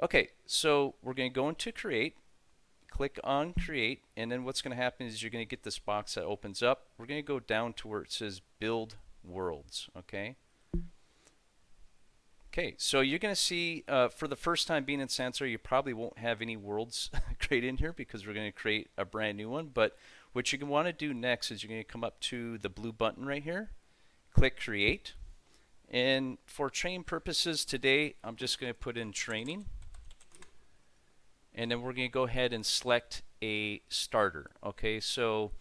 Okay, so we're going to go into create, click on create, and then what's going to happen is you're going to get this box that opens up. We're going to go down to where it says build worlds, okay? Okay, so you're going to see for the first time being in Sansar, you probably won't have any worlds created in here because we're going to create a brand new one. But what you want to do next is you're going to come up to the blue button right here, click create. And for training purposes today, I'm just going to put in training. And then we're going to go ahead and select a starter. Okay, so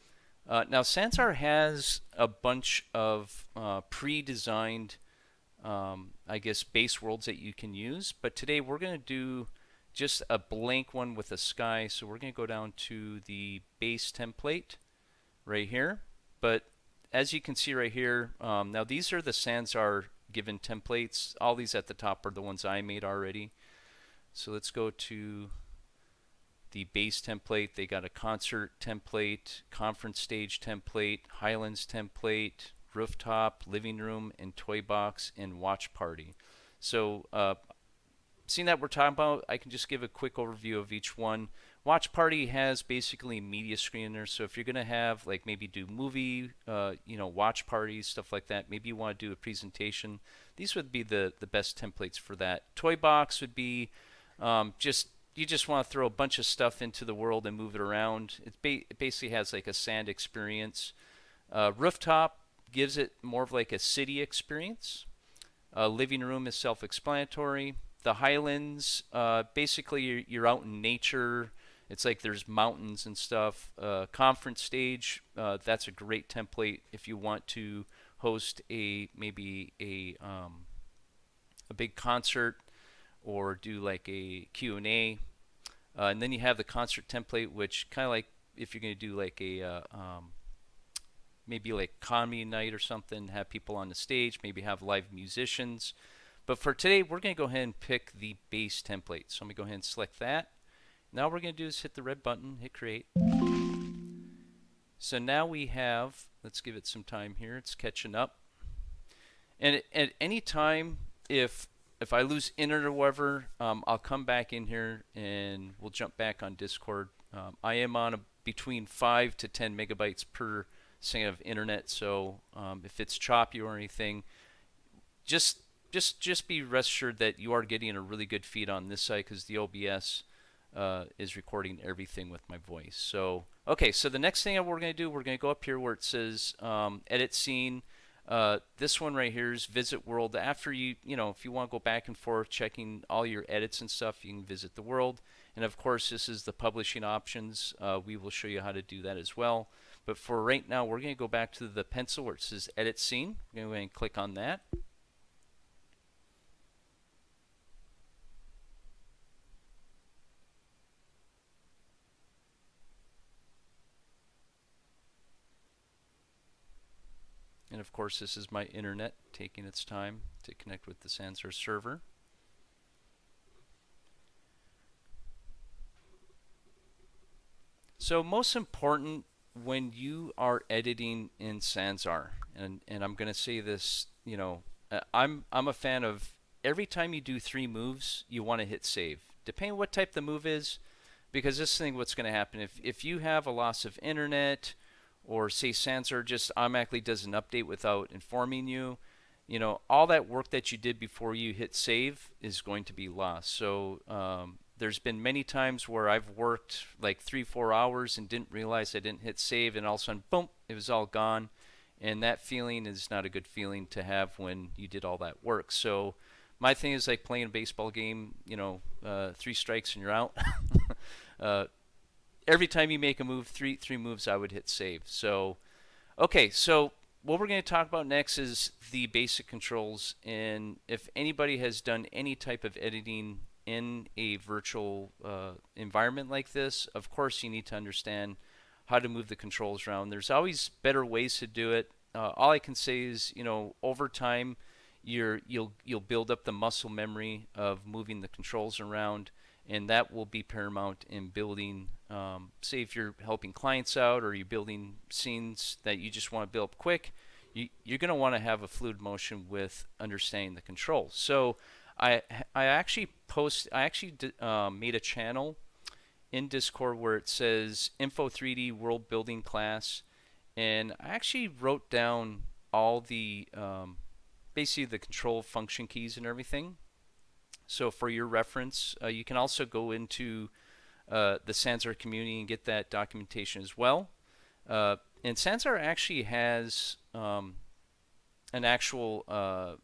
now Sansar has a bunch of pre-designed I guess base worlds that you can use, but today we're going to do just a blank one with a sky. So we're going to go down to the base template right here. But as you can see right here, now these are the Sansar given templates. All these at the top are the ones I made already. So let's go to the base template. They got a concert template, conference stage template, Highlands template, rooftop, living room, and toy box, and watch party. So seeing that we're talking about, I can just give a quick overview of each one. Watch Party has basically a media screen in there. So if you're going to have like maybe do movie, watch parties, stuff like that, maybe you want to do a presentation, these would be the best templates for that. Toy Box would be just you just want to throw a bunch of stuff into the world and move it around. It basically has like a sand experience. Rooftop gives it more of like a city experience. Living room is self-explanatory. The Highlands, basically you're out in nature. It's like there's mountains and stuff. Conference stage, that's a great template if you want to host maybe a big concert or do like a Q&A. And then you have the concert template, which kind of like if you're going to do like maybe like comedy night or something, have people on the stage, maybe have live musicians. But for today, we're going to go ahead and pick the base template. So I'm going to go ahead and select that. Now what we're going to do is hit the red button, hit create. So now we have, let's give it some time here, it's catching up. And at any time, if I lose internet or whatever, I'll come back in here and we'll jump back on Discord. I am on between 5 to 10 megabytes per second of internet, so if it's choppy or anything, just just be rest assured that you are getting a really good feed on this side because the OBS is recording everything with my voice. So okay, so the next thing that we're going to do, we're going to go up here where it says edit scene. This one right here is visit world. After if you want to go back and forth checking all your edits and stuff, you can visit the world. And of course, this is the publishing options. We will show you how to do that as well. But for right now, we're going to go back to the pencil where it says edit scene. We're going to go ahead and click on that. And of course, this is my internet taking its time to connect with the Sansar server. So most important when you are editing in Sansar, and I'm going to say this, I'm a fan of every time you do 3 moves, you want to hit save. Depending on what type the move is, because this thing, what's going to happen if you have a loss of internet, or say Sansar just automatically does an update without informing you, all that work that you did before you hit save is going to be lost. So there's been many times where I've worked like 3-4 hours and didn't realize I didn't hit save, and all of a sudden, boom, it was all gone. And that feeling is not a good feeling to have when you did all that work. So my thing is like playing a baseball game, 3 strikes and you're out. Every time you make a move, three moves, I would hit save. So, okay, so what we're going to talk about next is the basic controls. And if anybody has done any type of editing in a virtual environment like this, of course you need to understand how to move the controls around. There's always better ways to do it. All I can say is, over time, you'll build up the muscle memory of moving the controls around, and that will be paramount in building. Say if you're helping clients out or you're building scenes that you just want to build up quick, you're going to want to have a fluid motion with understanding the controls. So I actually made a channel in Discord where it says Info 3D World Building Class, and I actually wrote down all the basically the control function keys and everything. So for your reference, you can also go into the Sansar community and get that documentation as well. And Sansar actually has an actual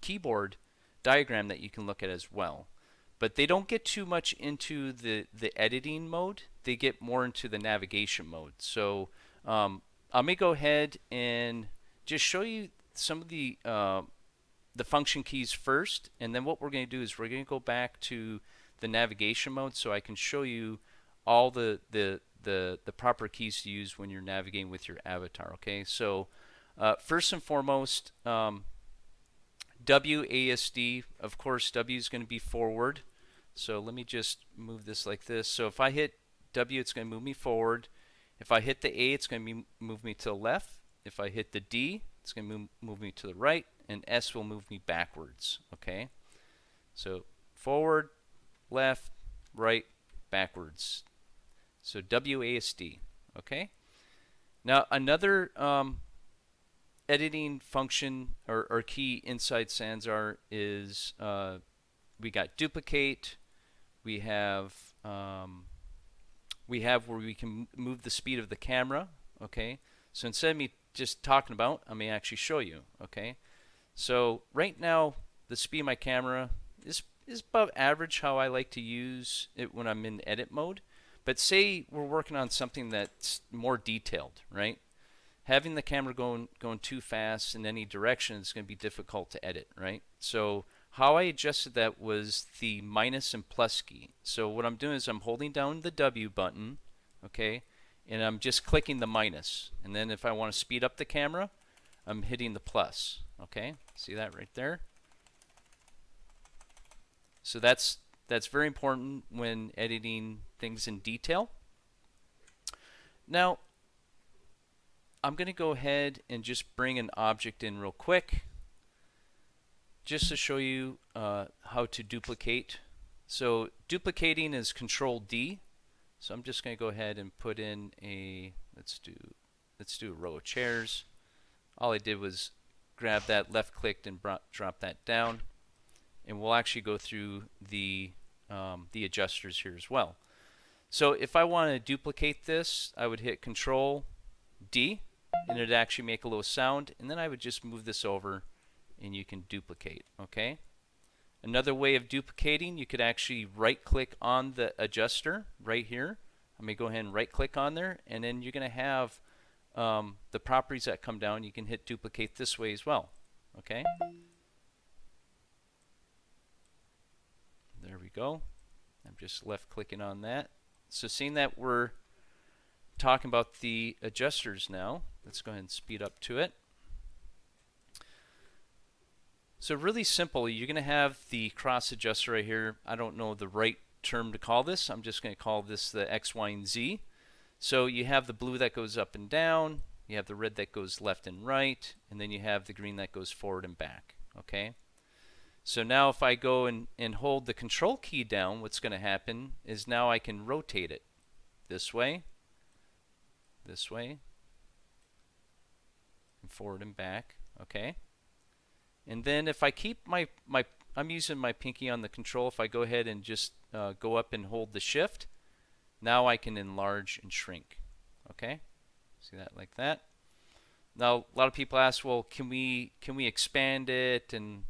keyboard diagram that you can look at as well. But they don't get too much into the editing mode. They get more into the navigation mode. So I may go ahead and just show you some of the function keys first, and then what we're going to do is we're going to go back to the navigation mode so I can show you all the proper keys to use when you're navigating with your avatar. Okay, so first and foremost, WASD, of course, W is going to be forward. So let me just move this like this. So if I hit W, it's going to move me forward. If I hit the A, it's going to move me to the left. If I hit the D, it's going to move me to the right, and S will move me backwards. Okay, so forward, left, right, backwards. So WASD. Okay. Now another editing function or key inside Sansar is we got duplicate. We have where we can move the speed of the camera. Okay. So instead of me just talking about, I may actually show you. Okay. So right now the speed of my camera is above average how I like to use it when I'm in edit mode. But say we're working on something that's more detailed, right? Having the camera going too fast in any direction is going to be difficult to edit, right? So how I adjusted that was the minus and plus key. So what I'm doing is I'm holding down the W button, okay, and I'm just clicking the minus. And then if I want to speed up the camera, I'm hitting the plus, okay? See that right there? So that's very important when editing things in detail. Now, I'm going to go ahead and just bring an object in real quick just to show you how to duplicate. So duplicating is Control D. So I'm just going to go ahead and put in a, let's do a row of chairs. All I did was grab that, left clicked, and drop that down. And we'll actually go through the adjusters here as well. So if I want to duplicate this, I would hit Control D, and it'd actually make a little sound, and then I would just move this over and you can duplicate. Okay. Another way of duplicating, you could actually right click on the adjuster right here. I'm going to go ahead and right click on there, and then you're going to have the properties that come down. You can hit duplicate this way as well. Okay. There we go. I'm just left clicking on that. So seeing that we're talking about the adjusters now, let's go ahead and speed up to it. So really simple, you're going to have the cross adjuster right here. I don't know the right term to call this. I'm just going to call this the X, Y, and Z. So you have the blue that goes up and down, you have the red that goes left and right, and then you have the green that goes forward and back. Okay. So now if I go and hold the control key down, what's going to happen is now I can rotate it this way, and forward and back. Okay. And then if I keep I'm using my pinky on the control. If I go ahead and just go up and hold the shift, now I can enlarge and shrink. Okay. See that like that. Now a lot of people ask, well, can we expand it? And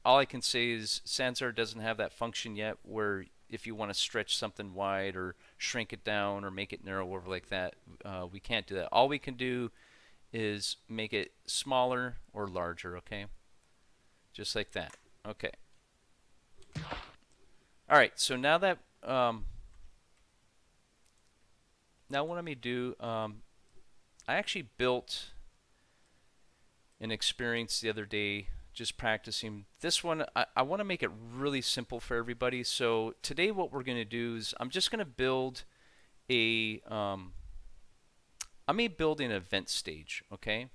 all I can say is Sansar doesn't have that function yet where if you want to stretch something wide or shrink it down or make it narrow over like that, we can't do that. All we can do is make it smaller or larger, okay? Just like that. Okay. All right, so now that now what I'm going to do, I actually built an experience the other day just practicing. This one, I want to make it really simple for everybody. So today what we're going to do is I'm just going to build a, I may build an event stage, okay?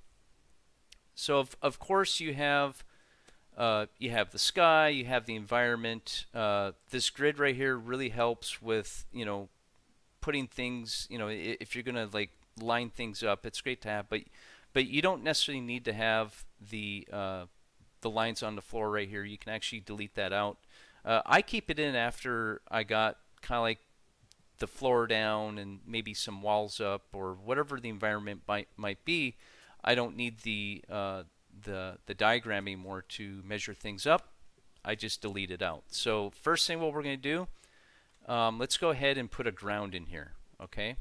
So of course you have You have the sky, you have the environment. This grid right here really helps with, putting things, if you're gonna like line things up, it's great to have, but you don't necessarily need to have the lines on the floor right here. You can actually delete that out. I keep it in after I got kind of like the floor down and maybe some walls up or whatever the environment might be. I don't need the diagram anymore to measure things up. I just delete it out. So first thing what we're going to do, let's go ahead and put a ground in here. Okay.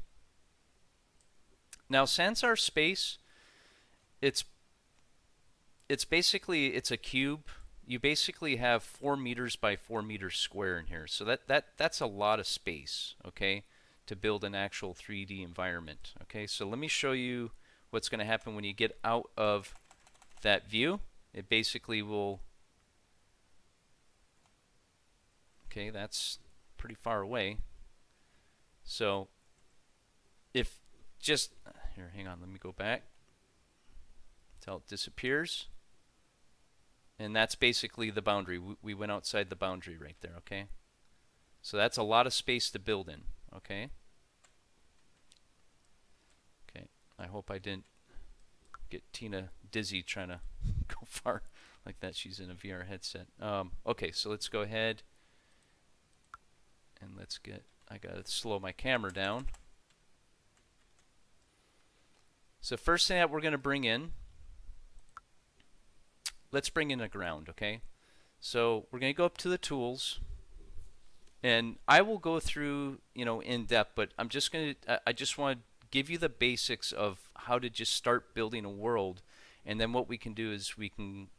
Now Sansar space, it's it's basically it's a cube. You basically have 4 meters by 4 meters square in here. So that's a lot of space, okay, to build an actual 3D environment. Okay, so let me show you what's going to happen when you get out of that view. It basically will, okay, that's pretty far away. So if just, here, hang on, let me go back until it disappears. And that's basically the boundary. We went outside the boundary right there, okay? So that's a lot of space to build in, okay? Okay, I hope I didn't get Tina dizzy trying to go far like that. She's in a VR headset. Okay, so let's go ahead and let's get, I gotta slow my camera down. So first thing that we're gonna bring in, let's bring in a ground, okay? So we're going to go up to the tools, and I will go through, in depth, but I'm just going to, I just want to give you the basics of how to just start building a world, and then what we can do is we can,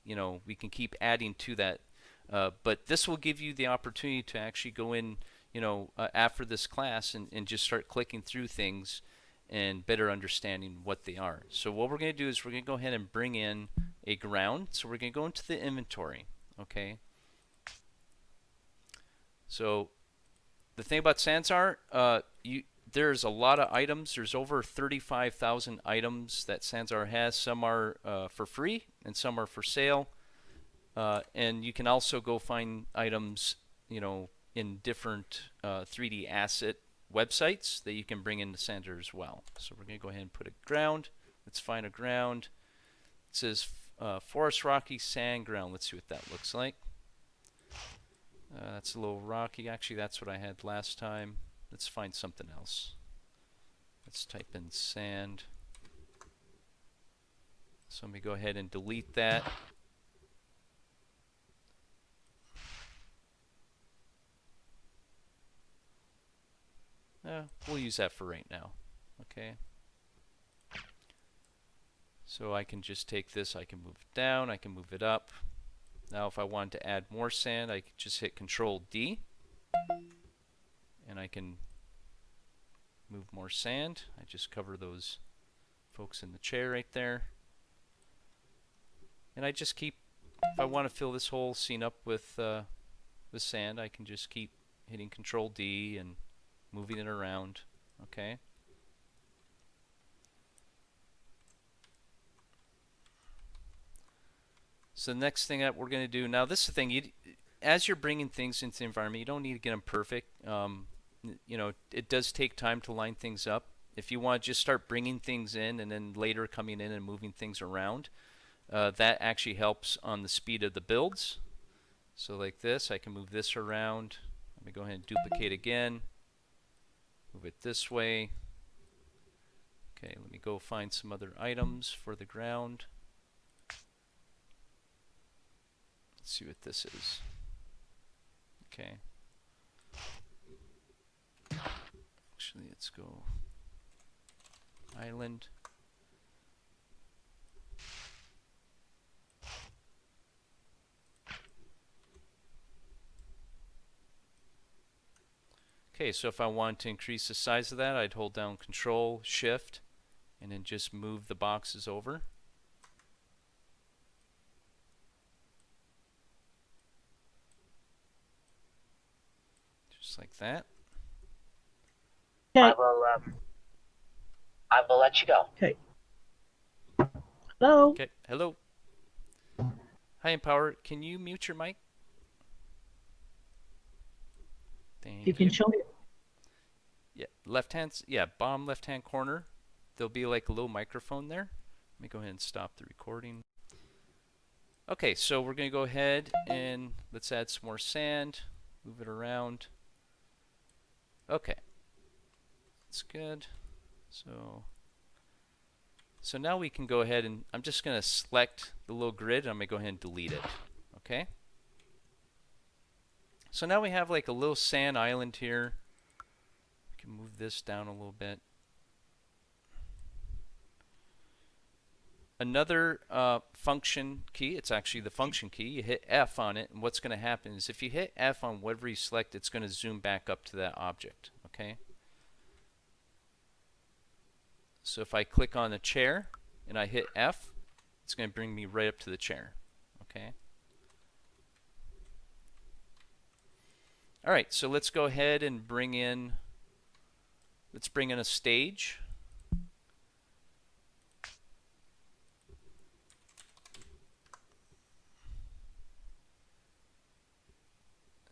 we can keep adding to that. But this will give you the opportunity to actually go in, after this class and just start clicking through things and better understanding what they are. So what we're going to do is we're going to go ahead and bring in a ground. So we're going to go into the inventory, okay? So the thing about Sansar, there's a lot of items. There's over 35,000 items that Sansar has. Some are for free and some are for sale. And you can also go find items, in different 3D asset websites that you can bring into Sansar as well. So we're going to go ahead and put a ground. Let's find a ground. It says forest rocky sand ground. Let's see what that looks like. That's a little rocky. Actually, that's what I had last time. Let's find something else. Let's type in sand. So let me go ahead and delete that. We'll use that for right now. Okay. So I can just take this, I can move it down, I can move it up. Now if I wanted to add more sand, I can just hit Control D. And I can move more sand. I just cover those folks in the chair right there. And I just keep, if I want to fill this whole scene up with sand, I can just keep hitting Control D and moving it around. Okay. So the next thing that we're going to do, now this is the thing, as you're bringing things into the environment, you don't need to get them perfect. It does take time to line things up. If you want to just start bringing things in and then later coming in and moving things around, that actually helps on the speed of the builds. So like this, I can move this around. Let me go ahead and duplicate again. Move it this way. Okay, let me go find some other items for the ground. Let's see what this is. Okay. Actually, let's go island. Okay, so if I want to increase the size of that, I'd hold down Control, Shift, and then just move the boxes over. Just like that. Okay. I will let you go. Okay. Hello. Okay, hello. Hi, Empower. Can you mute your mic? You Thank can you. show me. Yeah, bottom left hand corner. There'll be like a little microphone there. Let me go ahead and stop the recording. Okay, so we're going to go ahead and let's add some more sand. Move it around. Okay, that's good. So now we can go ahead and I'm just going to select the little grid. I'm going to go ahead and delete it. Okay. So now we have like a little sand island here. We can move this down a little bit. Another function key, it's actually the function key, you hit F on it, and what's going to happen is if you hit F on whatever you select, it's going to zoom back up to that object, okay? So if I click on the chair and I hit F, it's going to bring me right up to the chair, okay? All right, so let's go ahead and bring in a stage.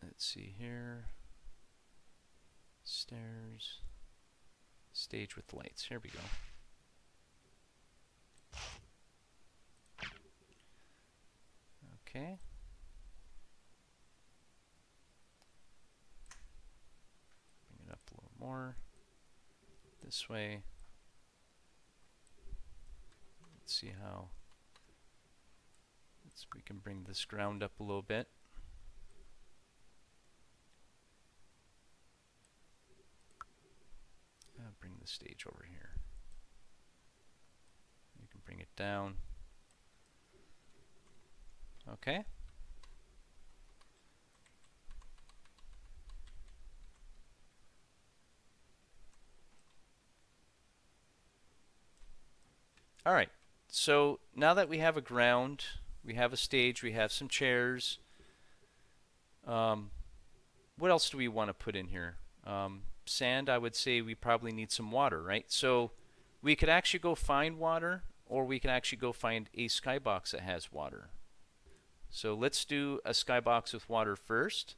Let's see here. Stairs. Stage with lights. Here we go. Okay. Bring it up a little more. This way. Let's see how. We can bring this ground up a little bit. Bring the stage over here. You can bring it down. Okay. All right. So now that we have a ground, we have a stage, we have some chairs. What else do we want to put in here? Sand, I would say we probably need some water, right? So we could actually go find water, or we can actually go find a skybox that has water. So let's do a skybox with water first.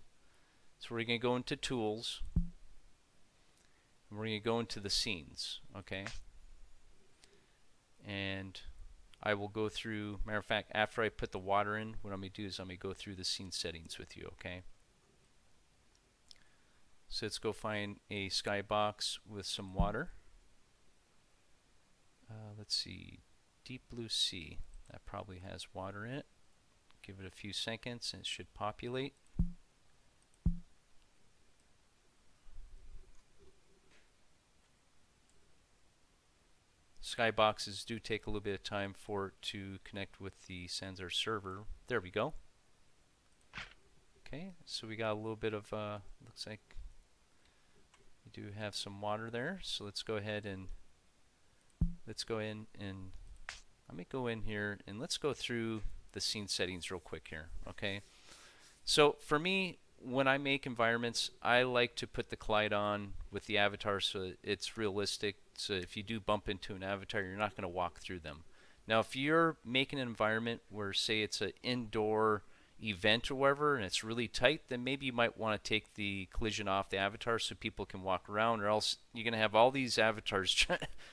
So we're going to go into Tools, and we're going to go into the Scenes, okay? And I will go through, matter of fact, after I put the water in, what I'm going to do is I'm going to go through the scene settings with you, okay? So let's go find a skybox with some water. Let's see, Deep Blue Sea. That probably has water in it. Give it a few seconds and it should populate. Skyboxes do take a little bit of time for it to connect with the Sandsar server. There we go. Okay, so we got a little bit of, looks like we do have some water there. So let's go ahead and let me go in here and let's go through the scene settings real quick here, okay? So for me, when I make environments, I like to put the collide on with the avatar so it's realistic. So if you do bump into an avatar, you're not going to walk through them. Now, if you're making an environment where, say, it's an indoor event or whatever, and it's really tight, then maybe you might want to take the collision off the avatar so people can walk around, or else you're going to have all these avatars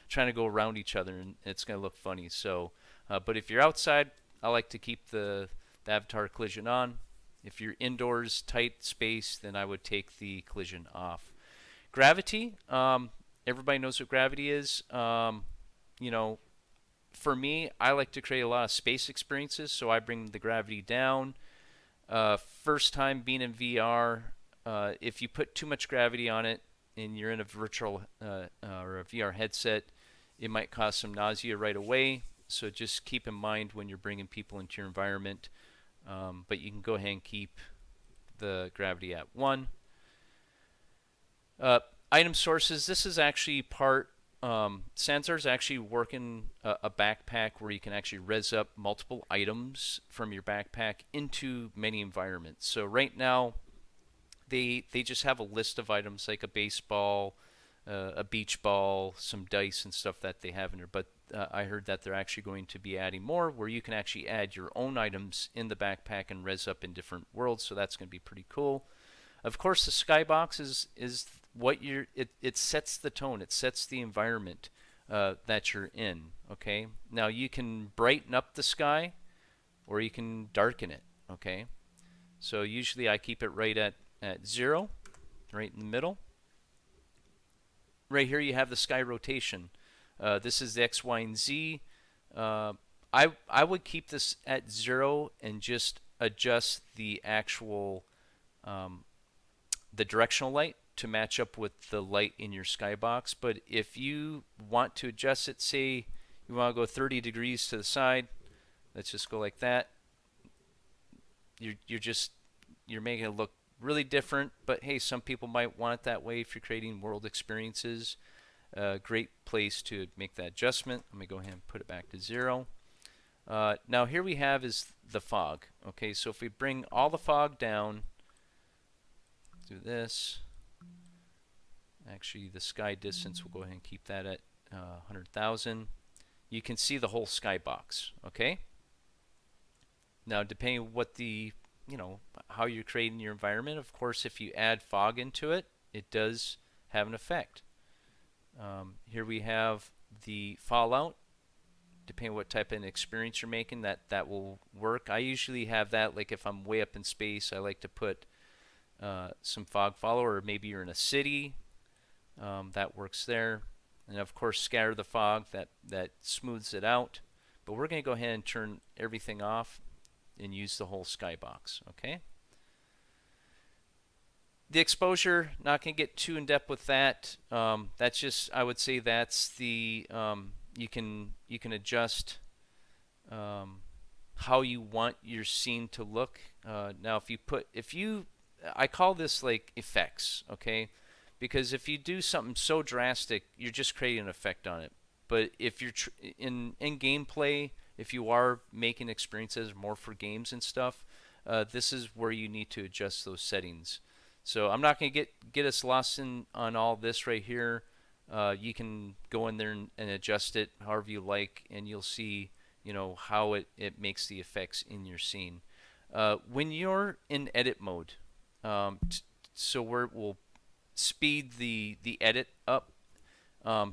trying to go around each other, and it's going to look funny. So, but if you're outside, I like to keep the avatar collision on. If you're indoors, tight space, then I would take the collision off. Gravity, everybody knows what gravity is. You know, for me, I like to create a lot of space experiences, so I bring the gravity down. First time being in VR, if you put too much gravity on it and you're in a virtual or a VR headset, it might cause some nausea right away. So just keep in mind when you're bringing people into your environment. But you can go ahead and keep the gravity at 1. Item sources, this is actually part, Sandsar is actually working a backpack where you can actually res up multiple items from your backpack into many environments. So right now, they just have a list of items like a baseball, a beach ball, some dice and stuff that they have in there. But I heard that they're actually going to be adding more, where you can actually add your own items in the backpack and res up in different worlds. So that's going to be pretty cool. Of course, the skybox is what you're. It sets the tone. It sets the environment that you're in. Okay. Now you can brighten up the sky, or you can darken it. Okay. So usually I keep it right at 0, right in the middle. Right here you have the sky rotation. This is the X, Y, and Z. I would keep this at 0 and just adjust the actual the directional light to match up with the light in your skybox. But if you want to adjust it, say you want to go 30 degrees to the side, let's just go like that. You're making it look really different. But hey, some people might want it that way if you're creating world experiences. Great place to make that adjustment. Let me go ahead and put it back to 0. Now here we have is the fog. Okay, so if we bring all the fog down, do this. Actually, the sky distance, we'll go ahead and keep that at 100,000. You can see the whole skybox. Okay. Now, depending on what how you're creating your environment, of course, if you add fog into it, it does have an effect. Here we have the fallout. Depending on what type of experience you're making, that will work. I usually have that, like if I'm way up in space, I like to put some fog fallout, or maybe you're in a city, that works there. And of course, scatter the fog, that smooths it out. But we're going to go ahead and turn everything off and use the whole skybox. Okay. The exposure, not going to get too in depth with that. That's just, I would say that's the you can adjust how you want your scene to look. Now, I call this like effects, okay? Because if you do something so drastic, you're just creating an effect on it. But if you're in gameplay, if you are making experiences more for games and stuff, this is where you need to adjust those settings. So I'm not going to get us lost on all this right here. You can go in there and adjust it however you like, and you'll see how it makes the effects in your scene. When you're in edit mode, so we'll speed the edit up.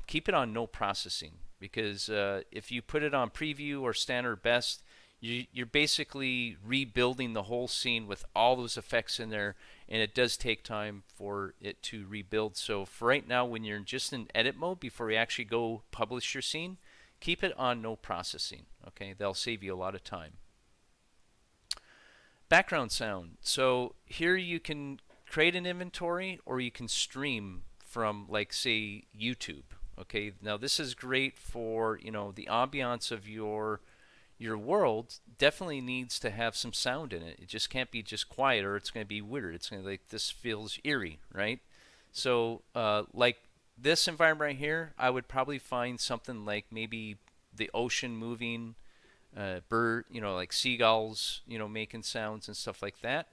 Keep it on no processing, because if you put it on preview or standard best, you're basically rebuilding the whole scene with all those effects in there, and it does take time for it to rebuild. So for right now, when you're just in edit mode before you actually go publish your scene, keep it on no processing. Okay, that'll save you a lot of time. Background sound. So here you can create an inventory, or you can stream from, like, say, YouTube. Okay, now this is great for the ambiance of your world. Definitely needs to have some sound in it. It just can't be just quiet, or it's going to be weird. It's going to like, this feels eerie, right? So like this environment right here, I would probably find something like maybe the ocean moving, bird, like seagulls, making sounds and stuff like that.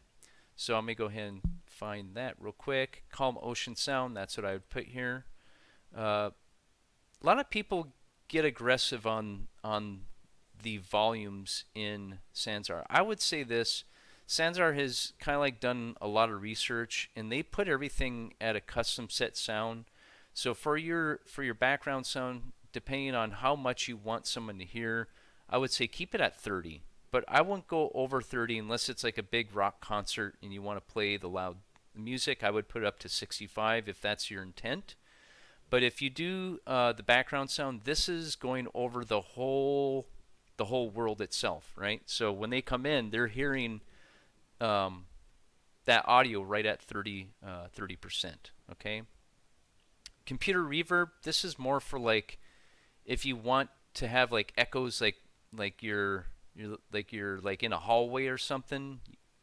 So I'm going to go ahead and find that real quick. Calm ocean sound, that's what I would put here. A lot of people get aggressive on the volumes in Sanzar. I would say this: Sanzar has kind of like done a lot of research, and they put everything at a custom set sound. So for your background sound, depending on how much you want someone to hear, I would say keep it at 30. But I wouldn't go over 30 unless it's like a big rock concert and you want to play the loud music. I would put it up to 65 if that's your intent. But if you do the background sound, this is going over the whole world itself, right? So when they come in, they're hearing that audio right at 30%. Okay. Computer reverb. This is more for like if you want to have like echoes, like you're like in a hallway or something.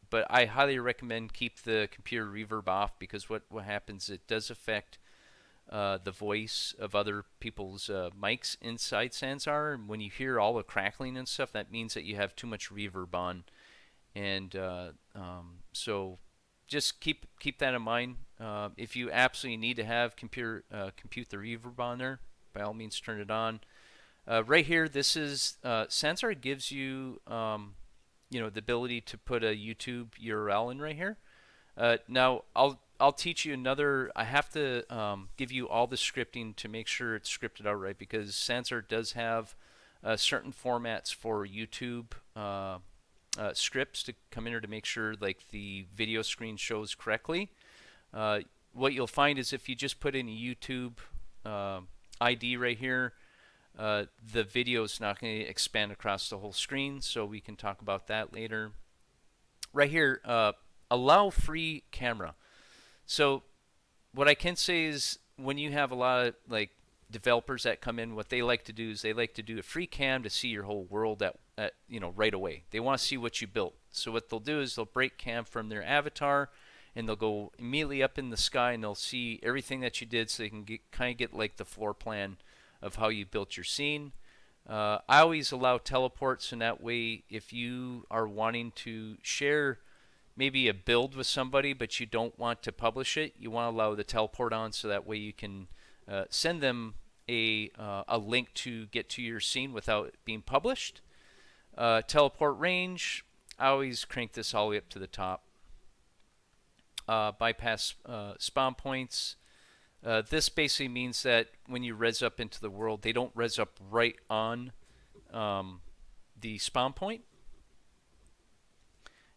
But I highly recommend keep the computer reverb off, because what happens, it does affect the voice of other people's mics inside Sanzar. And when you hear all the crackling and stuff, that means that you have too much reverb on. And so just keep that in mind. If you absolutely need to have compute the reverb on there, by all means turn it on. Right here, this is Sansar gives you the ability to put a YouTube URL in right here. Now I'll teach you another. I have to give you all the scripting to make sure it's scripted out right, because Sansar does have certain formats for YouTube scripts to come in here to make sure like the video screen shows correctly. What you'll find is if you just put in a YouTube ID right here, the video is not going to expand across the whole screen, so we can talk about that later. Right here, allow free camera. So what I can say is when you have a lot of like developers that come in, what they like to do is they like to do a free cam to see your whole world at right away. They want to see what you built. So what they'll do is they'll break cam from their avatar and they'll go immediately up in the sky and they'll see everything that you did, so they can kind of get like the floor plan of how you built your scene. I always allow teleports, and that way if you are wanting to share maybe a build with somebody but you don't want to publish it, you want to allow the teleport on, so that way you can send them a link to get to your scene without it being published. Teleport range, I always crank this all the way up to the top. Bypass spawn points. This basically means that when you res up into the world, they don't res up right on the spawn point.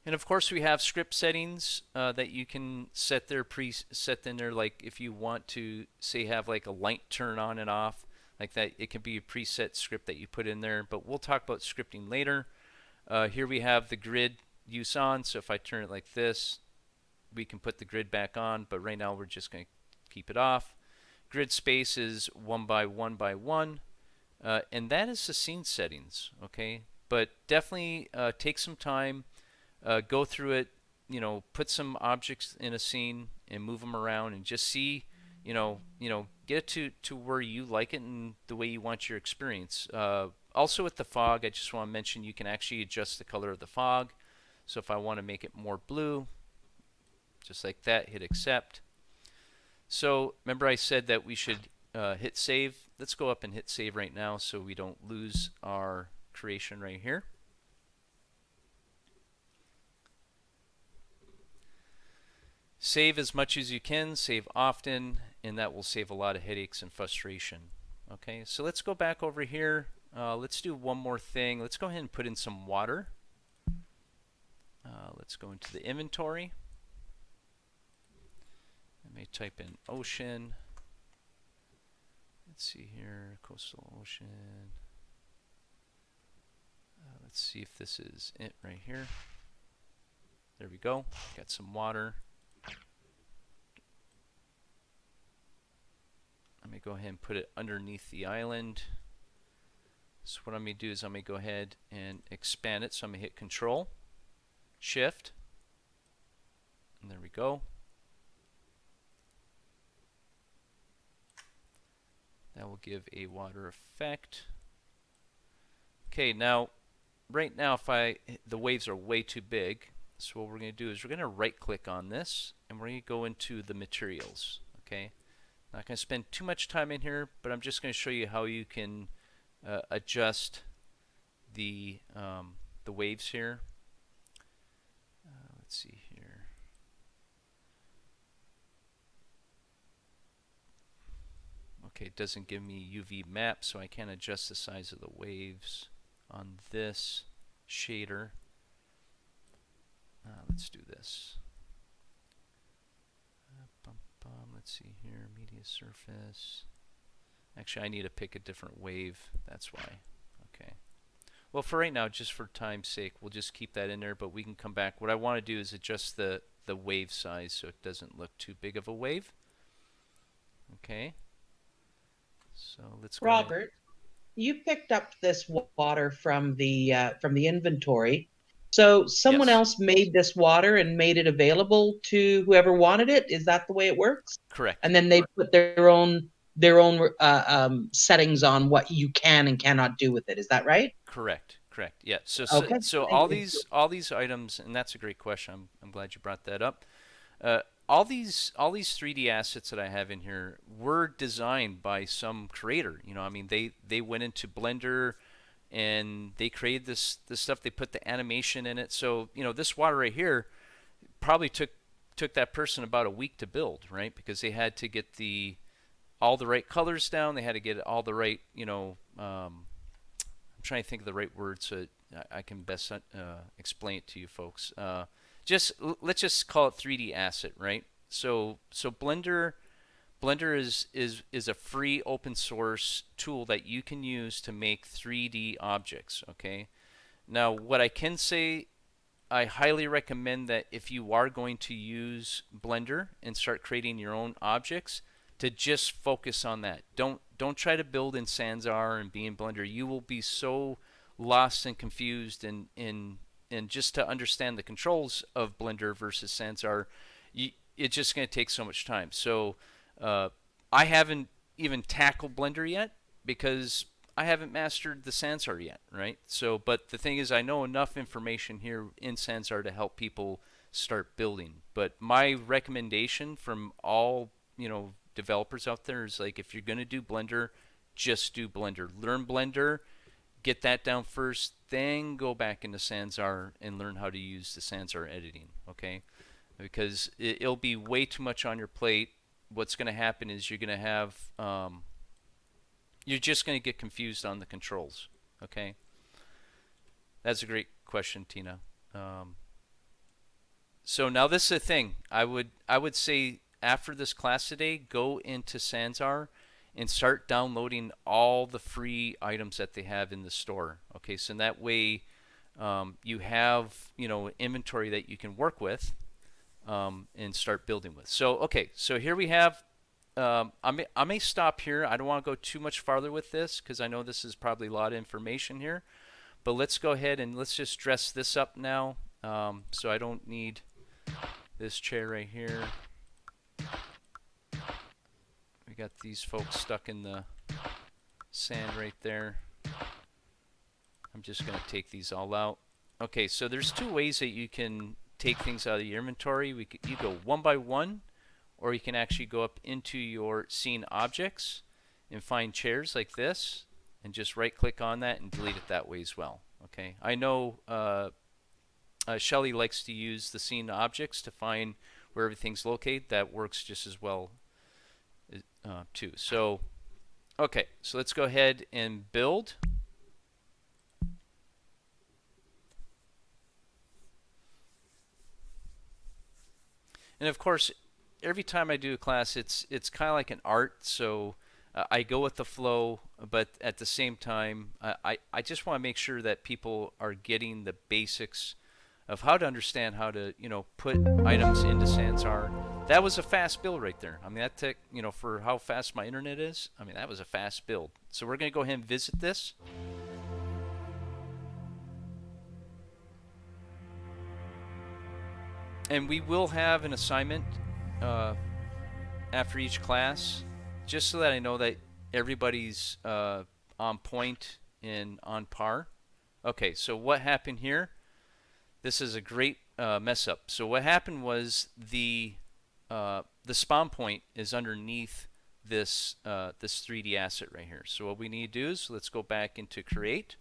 And of course, we have script settings that you can set there, preset in there. Like if you want to say have like a light turn on and off, like that, it can be a preset script that you put in there. But we'll talk about scripting later. Here we have the grid use on. So if I turn it like this, we can put the grid back on. But right now, we're just going to keep it off. Grid space is 1 by 1 by 1, and that is the scene settings. Okay, but definitely take some time. Go through it, put some objects in a scene and move them around and just see, get it to where you like it and the way you want your experience. Also with the fog, I just want to mention you can actually adjust the color of the fog. So if I want to make it more blue, just like that, hit accept. So remember I said that we should hit save. Let's go up and hit save right now so we don't lose our creation right here. Save as much as you can, save often, and that will save a lot of headaches and frustration. Okay, so let's go back over here. Let's do one more thing. Let's go ahead and put in some water. Let's go into the inventory. Let me type in ocean. Let's see here, coastal ocean. Let's see if this is it right here. There we go. Got some water. Let me go ahead and put it underneath the island. So what I'm going to do is I'm going to go ahead and expand it. So I'm going to hit Control, Shift, and there we go. That will give a water effect. Okay, now, right now, the waves are way too big. So what we're going to do is we're going to right-click on this, and we're going to go into the materials. Okay. Not going to spend too much time in here, but I'm just going to show you how you can adjust the waves here. Let's see here. Okay, it doesn't give me UV map, so I can't adjust the size of the waves on this shader. Let's do this. Let's see here, media surface. Actually, I need to pick a different wave. That's why. Okay. Well, for right now, just for time's sake, we'll just keep that in there, but we can come back. What I want to do is adjust the wave size so it doesn't look too big of a wave. Okay. So let's go Robert, ahead. you picked up this water from the inventory. So someone Yes. else made this water and made it available to whoever wanted it. Is that the way it works? Correct. And then they put their own settings on what you can and cannot do with it. Is that right? Correct. Correct. Yeah. So Okay. so Thank all you. these items, and that's a great question. I'm glad you brought that up. all these 3D assets that I have in here were designed by some creator. You know, I mean, they went into Blender and they created this stuff. They put the animation in it. So you know, this water right here probably took that person about a week to build, right? Because they had to get all the right colors down. They had to get all the right, you know, I'm trying to think of the right words so I can best explain it to you folks. Let's just call it 3D asset, right? So Blender is a free open source tool that you can use to make 3D objects, okay? Now, what I can say, I highly recommend that if you are going to use Blender and start creating your own objects, to just focus on that. Don't try to build in Sansar and be in Blender. You will be so lost and confused and just to understand the controls of Blender versus Sansar, it's just going to take so much time. So I haven't even tackled Blender yet because I haven't mastered the Sansar yet, right? So, but the thing is, I know enough information here in Sansar to help people start building. But my recommendation from all, you know, developers out there is like, if you're going to do Blender, just do Blender. Learn Blender, get that down first, then go back into Sansar and learn how to use the Sansar editing, okay? Because it'll be way too much on your plate. What's going to happen is you're going to have you're just going to get confused on the controls, okay? That's a great question, Tina. So now this is the thing. I would say after this class today, go into Sansar and start downloading all the free items that they have in the store. Okay, so in that way you have, you know, inventory that you can work with and start building with. So okay, so here we have. I may stop here. I don't want to go too much farther with this because I know this is probably a lot of information here. But let's go ahead and let's just dress this up now. So I don't need this chair right here. We got these folks stuck in the sand right there. I'm just going to take these all out. Okay, so there's two ways that you can take things out of your inventory. You go one by one, or you can actually go up into your scene objects and find chairs like this and just right click on that and delete it that way as well. Okay, I know Shelly likes to use the scene objects to find where everything's located. That works just as well too. So okay, so let's go ahead and build. And of course, every time I do a class, it's kind of like an art. So I go with the flow, but at the same time, I just want to make sure that people are getting the basics of how to understand how to, you know, put items into Sansar. That was a fast build right there. I mean, that took, you know, for how fast my internet is, I mean, that was a fast build. So we're going to go ahead and visit this. And we will have an assignment after each class, just so that I know that everybody's on point and on par. Okay, so what happened here? This is a great mess up. So what happened was the spawn point is underneath this 3D asset right here. So what we need to do is let's go back into create.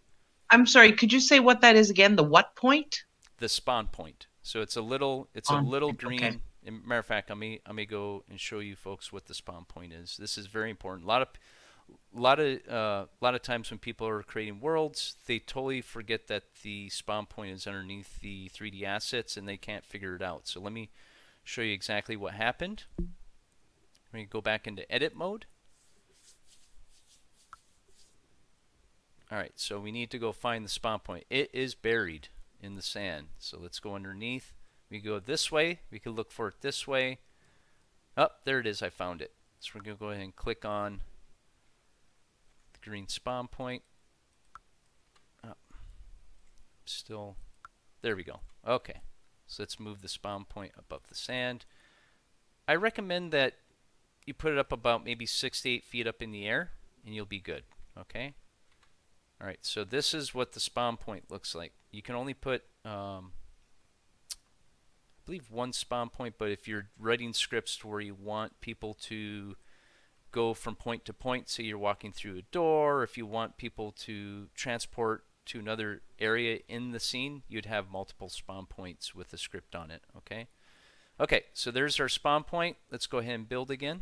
I'm sorry, could you say what that is again? The what point? The spawn point. So it's a little green. Okay. Matter of fact, I may go and show you folks what the spawn point is. This is very important. A lot of times when people are creating worlds, they totally forget that the spawn point is underneath the 3D assets and they can't figure it out. So let me show you exactly what happened. We're going to go back into edit mode. Alright, so we need to go find the spawn point. It is buried in the sand. So let's go underneath. We go this way. We can look for it this way. Oh, there it is. I found it. So we're going to go ahead and click on the green spawn point. Oh, still, there we go. Okay, so let's move the spawn point above the sand. I recommend that you put it up about maybe 6 to 8 feet up in the air and you'll be good. Okay. Alright, so this is what the spawn point looks like. You can only put believe one spawn point, but if you're writing scripts where you want people to go from point to point, say you're walking through a door, if you want people to transport to another area in the scene, you'd have multiple spawn points with a script on it, okay? Okay, so there's our spawn point. Let's go ahead and build again.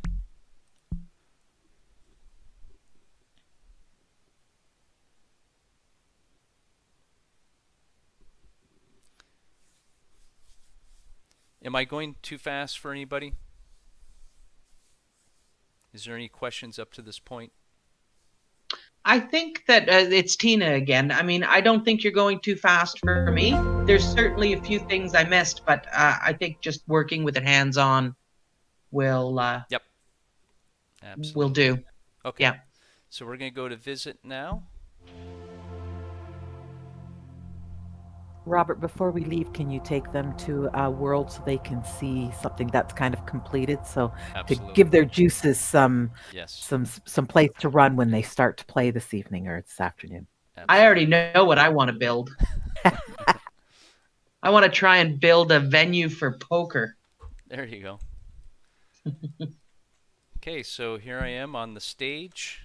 Am I going too fast for anybody? Is there any questions up to this point? I think that it's Tina again. I mean, I don't think you're going too fast for me. There's certainly a few things I missed, but I think just working with it hands-on will Yep. Absolutely. will do. Okay. Yeah. So we're going to go to visit now. Robert, before we leave, can you take them to a world so they can see something that's kind of completed? So Absolutely. to give their juices some Yes. some place to run when they start to play this evening or this afternoon. Absolutely. I already know what I want to build. I want to try and build a venue for poker. There you go. Okay, so here I am on the stage.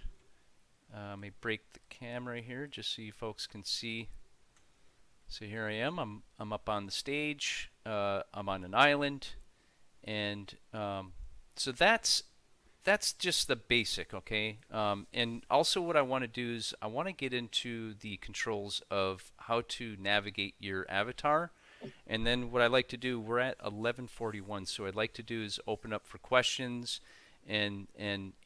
Let me break the camera here just so you folks can see. So here I am. I'm up on the stage. I'm on an island, and so that's just the basic, okay? And also what I want to do is I want to get into the controls of how to navigate your avatar. And then what I like to do, we're at 11:41, so what I'd like to do is open up for questions and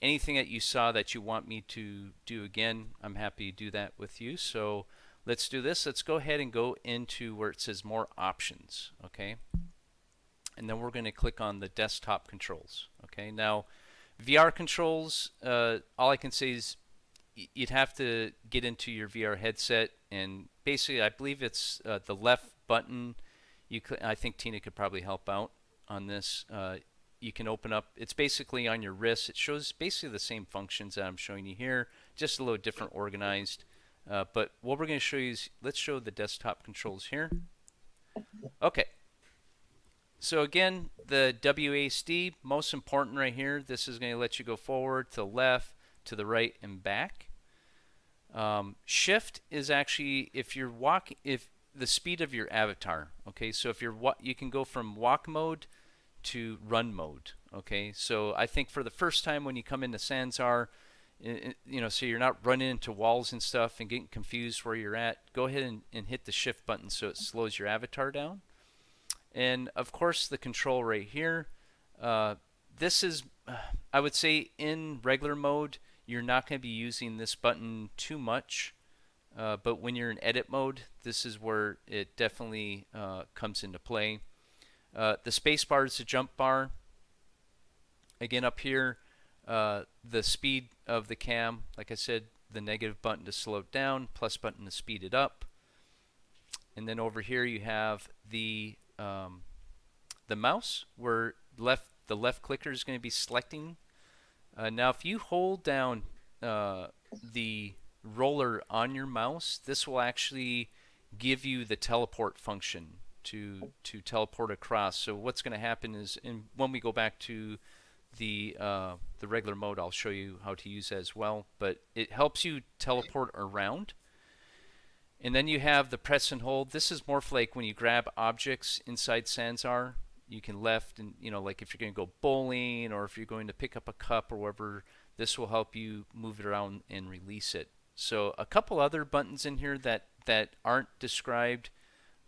anything that you saw that you want me to do again, I'm happy to do that with you. So let's do this. Let's go ahead and go into where it says more options, okay? And then we're going to click on the desktop controls, okay? Now, VR controls, all I can say is you'd have to get into your VR headset, and basically I believe it's the left button. I think Tina could probably help out on this. You can open up, it's basically on your wrist. It shows basically the same functions that I'm showing you here, just a little different organized. But what we're going to show you is, let's show the desktop controls here. Okay. So again, the WASD, most important right here. This is going to let you go forward, to the left, to the right, and back. Shift is actually if the speed of your avatar. Okay, so if you can go from walk mode to run mode. Okay, so I think for the first time when you come into Sansar, so you're not running into walls and stuff and getting confused where you're at, go ahead and hit the shift button so it slows your avatar down. And of course the control right here, this is, I would say in regular mode, you're not going to be using this button too much. But when you're in edit mode, this is where it definitely comes into play. The space bar is the jump bar. Again, up here, the speed of the cam, like I said, the negative button to slow it down, plus button to speed it up. And then over here you have the mouse, where the left clicker is going to be selecting. Now, if you hold down the roller on your mouse, this will actually give you the teleport function to teleport across. So what's going to happen is, when we go back to the regular mode, I'll show you how to use that as well. But it helps you teleport around. And then you have the press and hold. This is more for like when you grab objects inside Sansar. You can left and, like if you're going to go bowling or if you're going to pick up a cup or whatever, this will help you move it around and release it. So a couple other buttons in here that aren't described.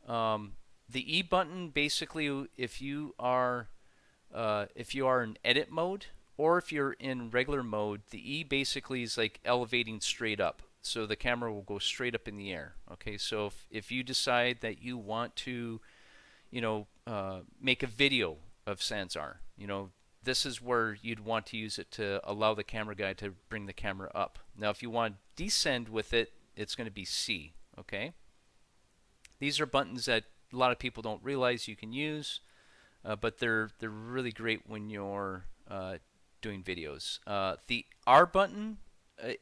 The E button, basically, if you are in edit mode or if you're in regular mode, the E basically is like elevating straight up. So the camera will go straight up in the air. Okay, so if you decide that you want to, make a video of Sansar, this is where you'd want to use it to allow the camera guy to bring the camera up. Now, if you want to descend with it, it's going to be C. Okay. These are buttons that a lot of people don't realize you can use, but they're really great when you're doing videos. The R button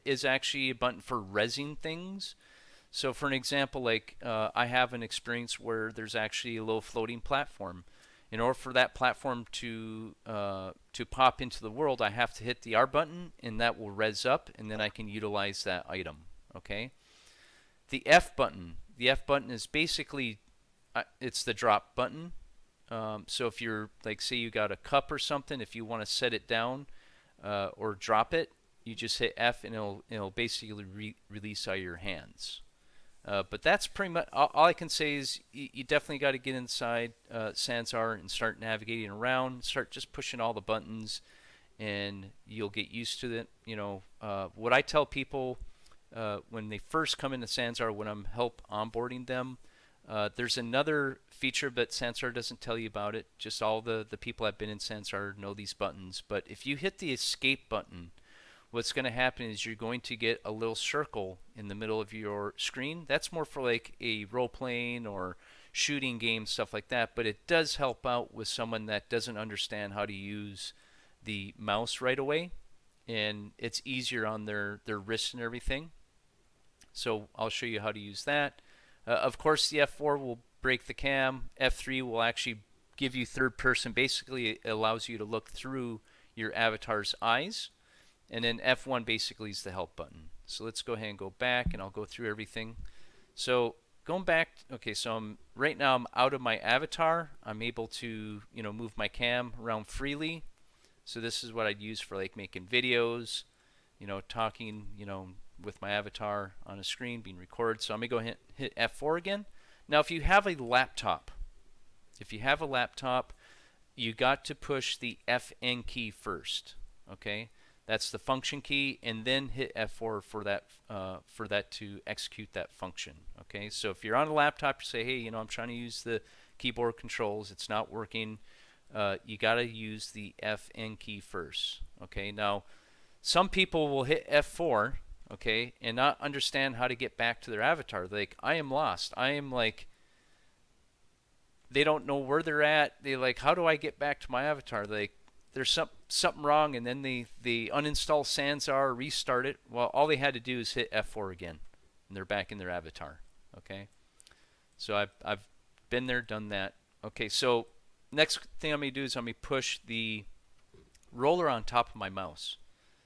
is actually a button for resing things. So for an example, like I have an experience where there's actually a little floating platform, in order for that platform to pop into the world, I have to hit the R button, and that will res up, and then I can utilize that item. Okay. The F button. The F button is basically it's the drop button. So if you're like, say you got a cup or something, if you want to set it down or drop it, you just hit F, and it'll basically release out of your hands. But that's pretty much all I can say is you definitely got to get inside Sansar and start navigating around, start just pushing all the buttons, and you'll get used to it. You know, what I tell people when they first come into Sansar, when I'm help onboarding them, there's another feature, but Sansar doesn't tell you about it. Just all the people that have been in Sansar know these buttons. But if you hit the escape button, what's going to happen is you're going to get a little circle in the middle of your screen. That's more for like a role-playing or shooting game, stuff like that. But it does help out with someone that doesn't understand how to use the mouse right away. And it's easier on their wrists and everything. So I'll show you how to use that. Of course, the F4 will break the cam. F3 will actually give you third person. Basically, it allows you to look through your avatar's eyes. And then F1 basically is the help button. So let's go ahead and go back, and I'll go through everything. So going back, okay, so right now I'm out of my avatar. I'm able to, move my cam around freely. So this is what I'd use for like making videos, talking, with my avatar on a screen being recorded. So I'm going to go ahead and hit F4 again. Now if you have a laptop, you got to push the FN key first, okay? That's the function key, and then hit F4 for that to execute that function. Okay, so if you're on a laptop, you say, hey, I'm trying to use the keyboard controls, it's not working. You got to use the FN key first. Okay, now some people will hit F4, okay, and not understand how to get back to their avatar. Like, I am lost. I am like, they don't know where they're at. They like, how do I get back to my avatar? Like, there's something wrong, and then they uninstall Sansar, restart it. Well, all they had to do is hit F4 again, and they're back in their avatar. Okay, so I've been there, done that. Okay, so next thing I'm going to do is I'm going to push the roller on top of my mouse.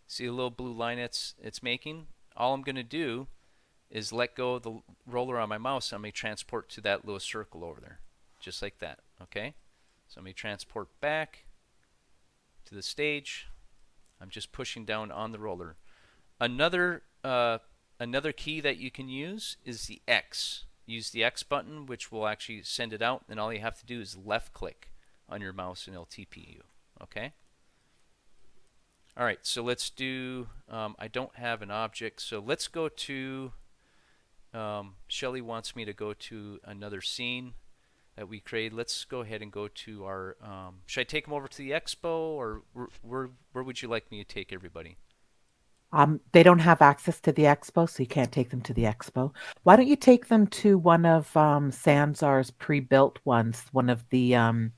See the little blue line it's making? All I'm going to do is let go of the roller on my mouse, and I'm going to transport to that little circle over there, just like that. Okay, so I'm going to transport back to the stage. I'm just pushing down on the roller. Another key that you can use is the X. Use the X button, which will actually send it out, and all you have to do is left click on your mouse and it'll TP you. Okay? Alright, so let's do, I don't have an object, so let's go to, Shelly wants me to go to another scene that we created. Let's go ahead and go to our, should I take them over to the expo, or where would you like me to take everybody? They don't have access to the expo, so you can't take them to the expo. Why don't you take them to one of Sansar's pre-built ones, one of the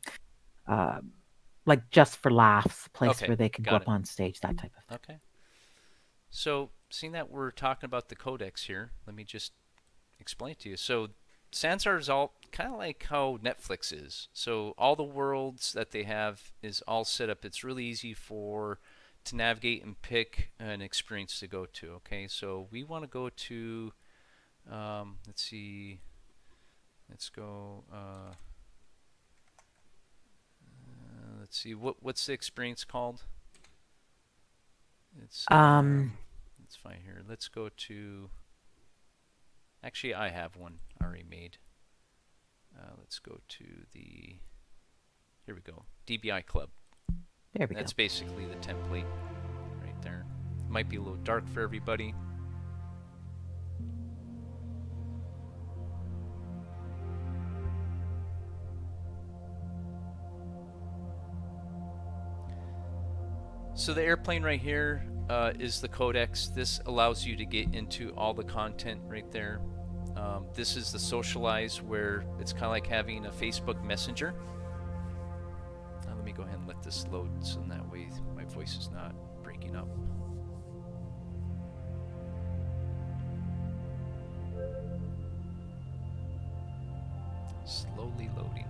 like just for laughs place Okay, where they can go got up it. on stage, that type of thing. Okay. So, seeing that we're talking about the codex here, let me just explain it to you. So, Sansar is all kind of like how Netflix is. So all the worlds that they have is all set up. It's really easy to navigate and pick an experience to go to. Okay, so we want to go to, let's see, let's go, let's see, what's the experience called? It's let's find here. Let's go to. Actually, I have one already made. Let's go to the. Here we go. DBI Club. There we That's go. basically the template right there. Might be a little dark for everybody. So the airplane right here is the codex. This allows you to get into all the content right there. This is the socialize, where it's kind of like having a Facebook Messenger. Now let me go ahead and let this load, so that way my voice is not breaking up. Slowly loading.